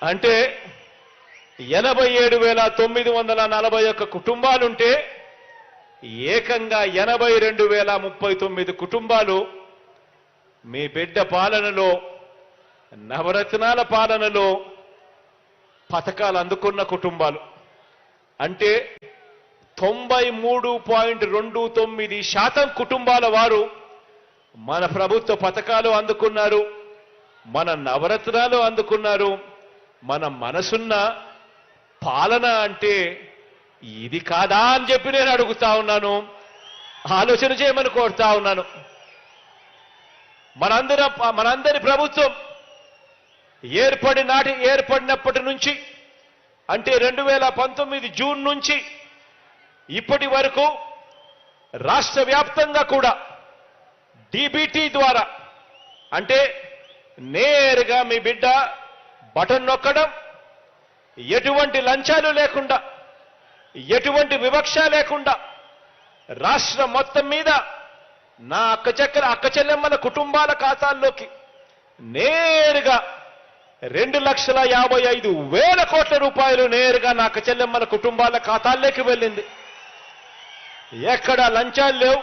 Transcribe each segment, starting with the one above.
అంటే 87,941 కుటుంబాలుంటే ఏకంగా 82,039 కుటుంబాలు మీ బిడ్డ పాలనలో, నవరత్నాల పాలనలో పథకాలు అందుకున్న కుటుంబాలు. అంటే 93.29% కుటుంబాల వారు మన ప్రభుత్వ పథకాలు అందుకున్నారు, మన నవరత్నాలు అందుకున్నారు. మన మనసున్న పాలన అంటే ఇది కాదా అని చెప్పి నేను అడుగుతా ఉన్నాను, ఆలోచన చేయమని కోరుతా ఉన్నాను. మనందరి ప్రభుత్వం ఏర్పడినప్పటి నుంచి, అంటే 2019 జూన్ నుంచి ఇప్పటి వరకు రాష్ట్ర వ్యాప్తంగా కూడా డీబీటీ ద్వారా, అంటే నేరుగా మీ బిడ్డ బటన్ నొక్కడం, ఎటువంటి లంచాలు లేకుండా, ఎటువంటి వివక్ష లేకుండా రాష్ట్రం మొత్తం మీద నా అక్క చెల్లెమ్మల కుటుంబాల ఖాతాల్లోకి నేరుగా 2,55,000 కోట్ల రూపాయలు నేరుగా నా అక్క చెల్లెమ్మల కుటుంబాల ఖాతాల్లోకి వెళ్ళింది. ఎక్కడా లంచాలు లేవు,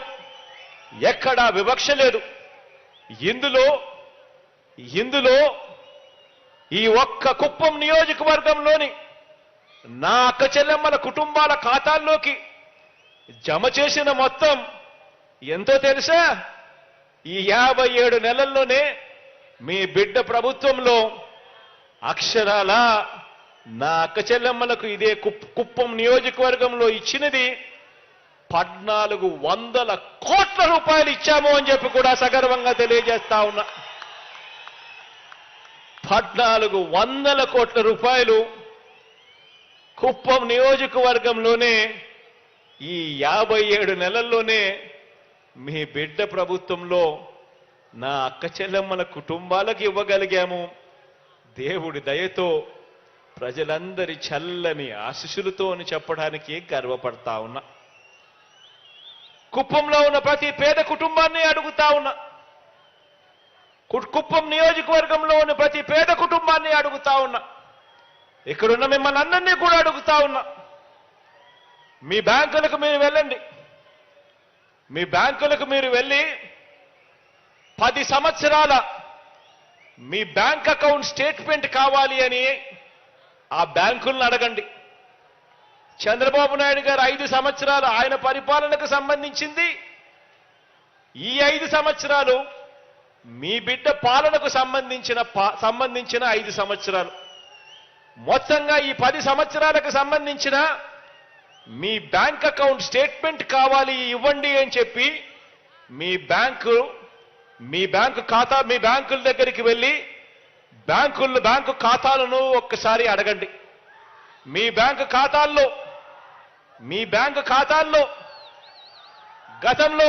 ఎక్కడా వివక్ష లేదు. ఇందులో ఈ ఒక్క కుప్పం నియోజకవర్గంలోని నా అక్క చెల్లెమ్మల కుటుంబాల ఖాతాల్లోకి జమ చేసిన మొత్తం ఎంతో తెలుసా? ఈ 57 నెలల్లోనే మీ బిడ్డ ప్రభుత్వంలో అక్షరాల నా అక్క చెల్లెమ్మలకు ఇదే కుప్పం నియోజకవర్గంలో ఇచ్చినది 1,400 కోట్ల రూపాయలు ఇచ్చాము అని చెప్పి కూడా సగర్వంగా తెలియజేస్తా ఉన్నా. 1,400 కోట్ల రూపాయలు కుప్పం నియోజకవర్గంలోనే ఈ 57 నెలల్లోనే మీ బిడ్డ ప్రభుత్వంలో నా అక్క చెల్లెమ్మల కుటుంబాలకు ఇవ్వగలిగాము. దేవుడి దయతో, ప్రజలందరి చల్లని ఆశీస్సులతో అని చెప్పడానికి గర్వపడతా ఉన్నా. కుప్పంలో ఉన్న ప్రతి పేద కుటుంబాన్ని అడుగుతా ఉన్నా, కుప్పం నియోజకవర్గంలో ఉన్న ప్రతి పేద కుటుంబాన్ని అడుగుతా ఉన్నా, ఇక్కడున్న మిమ్మల్ని అందరినీ కూడా అడుగుతా ఉన్నా. మీ బ్యాంకులకు మీరు వెళ్ళండి, మీ బ్యాంకులకు మీరు వెళ్ళి 10 సంవత్సరాల మీ బ్యాంక్ అకౌంట్ స్టేట్మెంట్ కావాలి అని ఆ బ్యాంకులను అడగండి. చంద్రబాబు నాయుడు గారు 5 సంవత్సరాలు ఆయన పరిపాలనకు సంబంధించింది, ఈ 5 సంవత్సరాలు మీ బిడ్డ పాలనకు సంబంధించిన 5 సంవత్సరాలు. మొత్తంగా ఈ 10 సంవత్సరాలకు సంబంధించిన మీ బ్యాంక్ అకౌంట్ స్టేట్మెంట్ కావాలి, ఇవ్వండి అని చెప్పి మీ బ్యాంకుల దగ్గరికి వెళ్ళి బ్యాంకు ఖాతాలను ఒక్కసారి అడగండి. మీ బ్యాంకు ఖాతాల్లో గతంలో